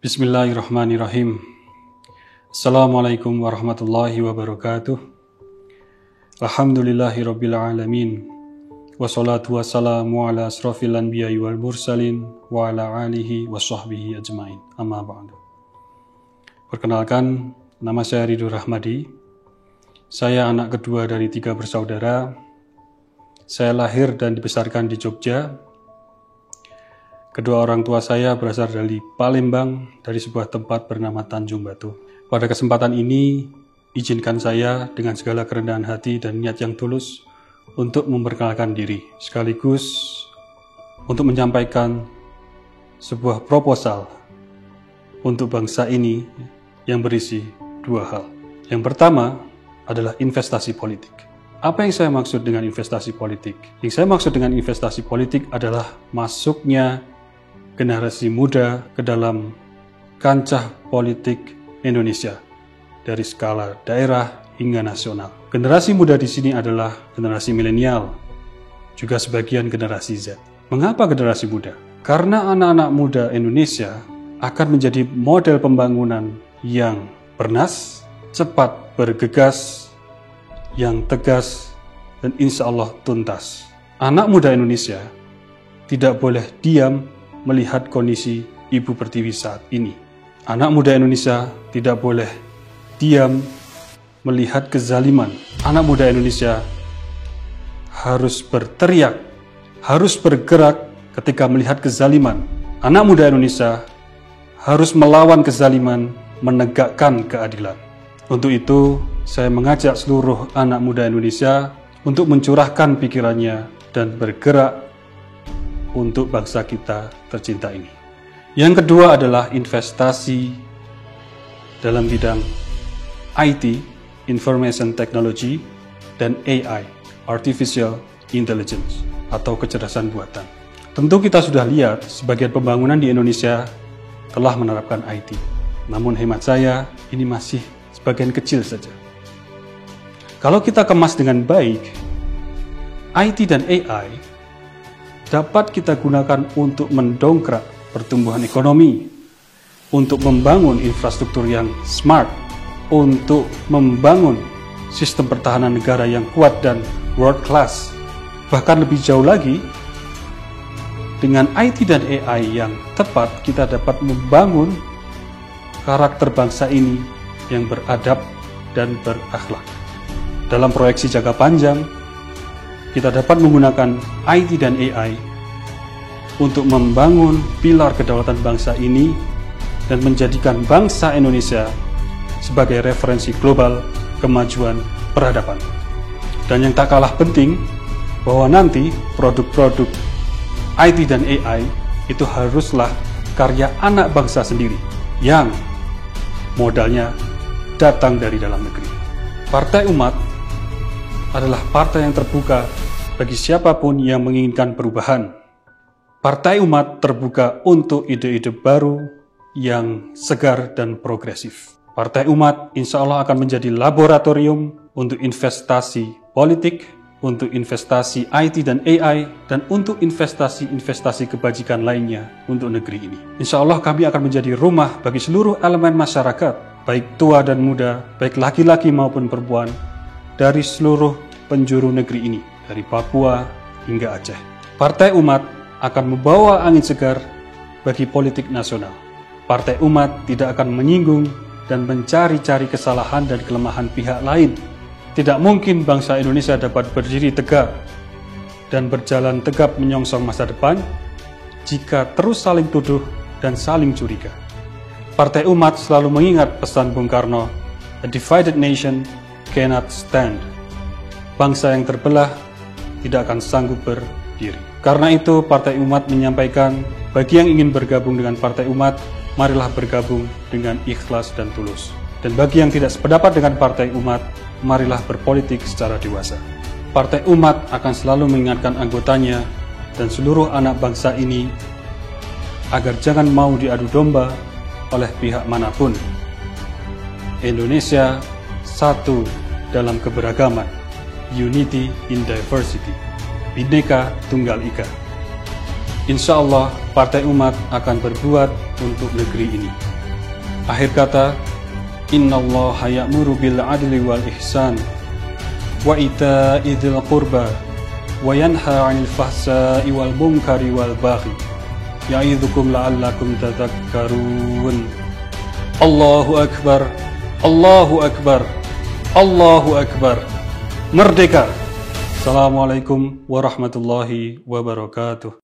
Bismillahirrahmanirrahim. Assalamualaikum warahmatullahi wabarakatuh. Alhamdulillahirabbil alamin. Wassalatu wassalamu ala asrofil anbiya'i wal mursalin wa ala alihi wa sahbihi ajmain. Amma ba'du. Perkenalkan, nama saya Ridho Rahmadi. Saya anak kedua dari 3 bersaudara. Saya lahir dan dibesarkan di Jogja. Kedua orang tua saya berasal dari Palembang, dari sebuah tempat bernama Tanjung Batu. Pada kesempatan ini, izinkan saya dengan segala kerendahan hati dan niat yang tulus untuk memperkenalkan diri, sekaligus untuk menyampaikan sebuah proposal untuk bangsa ini yang berisi 2 hal. Yang pertama adalah investasi politik. Apa yang saya maksud dengan investasi politik? Yang saya maksud dengan investasi politik adalah masuknya generasi muda ke dalam kancah politik Indonesia dari skala daerah hingga nasional. Generasi muda di sini adalah generasi milenial, juga sebagian generasi Z. Mengapa generasi muda? Karena anak-anak muda Indonesia akan menjadi model pembangunan yang bernas, cepat bergegas, yang tegas, dan insya Allah tuntas. Anak muda Indonesia tidak boleh diam melihat kondisi Ibu Pertiwi saat ini. Anak muda Indonesia tidak boleh diam melihat kezaliman. Anak muda Indonesia harus berteriak, harus bergerak ketika melihat kezaliman. Anak muda Indonesia harus melawan kezaliman, menegakkan keadilan. Untuk itu, saya mengajak seluruh anak muda Indonesia untuk mencurahkan pikirannya dan bergerak untuk bangsa kita tercinta ini. Yang kedua adalah investasi dalam bidang IT, Information Technology, dan AI, Artificial Intelligence, atau kecerdasan buatan. Tentu kita sudah lihat sebagian pembangunan di Indonesia telah menerapkan IT. Namun hemat saya, ini masih sebagian kecil saja. Kalau kita kemas dengan baik, IT dan AI dapat kita gunakan untuk mendongkrak pertumbuhan ekonomi, untuk membangun infrastruktur yang smart, untuk membangun sistem pertahanan negara yang kuat dan world class. Bahkan lebih jauh lagi, dengan IT dan AI yang tepat, kita dapat membangun karakter bangsa ini yang beradab dan berakhlak. Dalam proyeksi jangka panjang, kita dapat menggunakan IT dan AI untuk membangun pilar kedaulatan bangsa ini dan menjadikan bangsa Indonesia sebagai referensi global kemajuan peradaban. Dan yang tak kalah penting, bahwa nanti produk-produk IT dan AI itu haruslah karya anak bangsa sendiri yang modalnya datang dari dalam negeri. Partai Umat adalah partai yang terbuka bagi siapapun yang menginginkan perubahan. Partai Umat terbuka untuk ide-ide baru yang segar dan progresif. Partai Umat insya Allah akan menjadi laboratorium untuk investasi politik, untuk investasi IT dan AI, dan untuk investasi-investasi kebajikan lainnya untuk negeri ini. Insya Allah kami akan menjadi rumah bagi seluruh elemen masyarakat, baik tua dan muda, baik laki-laki maupun perempuan, dari seluruh penjuru negeri ini, dari Papua hingga Aceh. Partai Umat akan membawa angin segar bagi politik nasional. Partai Umat tidak akan menyinggung dan mencari-cari kesalahan dan kelemahan pihak lain. Tidak mungkin bangsa Indonesia dapat berdiri tegak dan berjalan tegap menyongsong masa depan jika terus saling tuduh dan saling curiga. Partai Umat selalu mengingat pesan Bung Karno, "A divided nation cannot stand." Bangsa yang terbelah tidak akan sanggup berdiri. Karena itu, Partai Umat menyampaikan, bagi yang ingin bergabung dengan Partai Umat, marilah bergabung dengan ikhlas dan tulus. Dan bagi yang tidak sependapat dengan Partai Umat, marilah berpolitik secara dewasa. Partai Umat akan selalu mengingatkan anggotanya dan seluruh anak bangsa ini agar jangan mau diadu domba oleh pihak manapun. Indonesia satu dalam keberagaman. Unity in Diversity, Bhinneka Tunggal Ika. Insya Allah Partai Umat akan berbuat untuk negeri ini. Akhir kata, innallaha ya'muru bil adli wal ihsan wa ita'i dzil qurba wa yanha 'anil fahsya'i wal munkari wal baghi ya'idzukum la'allakum tadhakkarun. Allahu akbar, Allahu akbar, Allahu akbar. Merdeka. Assalamualaikum warahmatullahi wabarakatuh.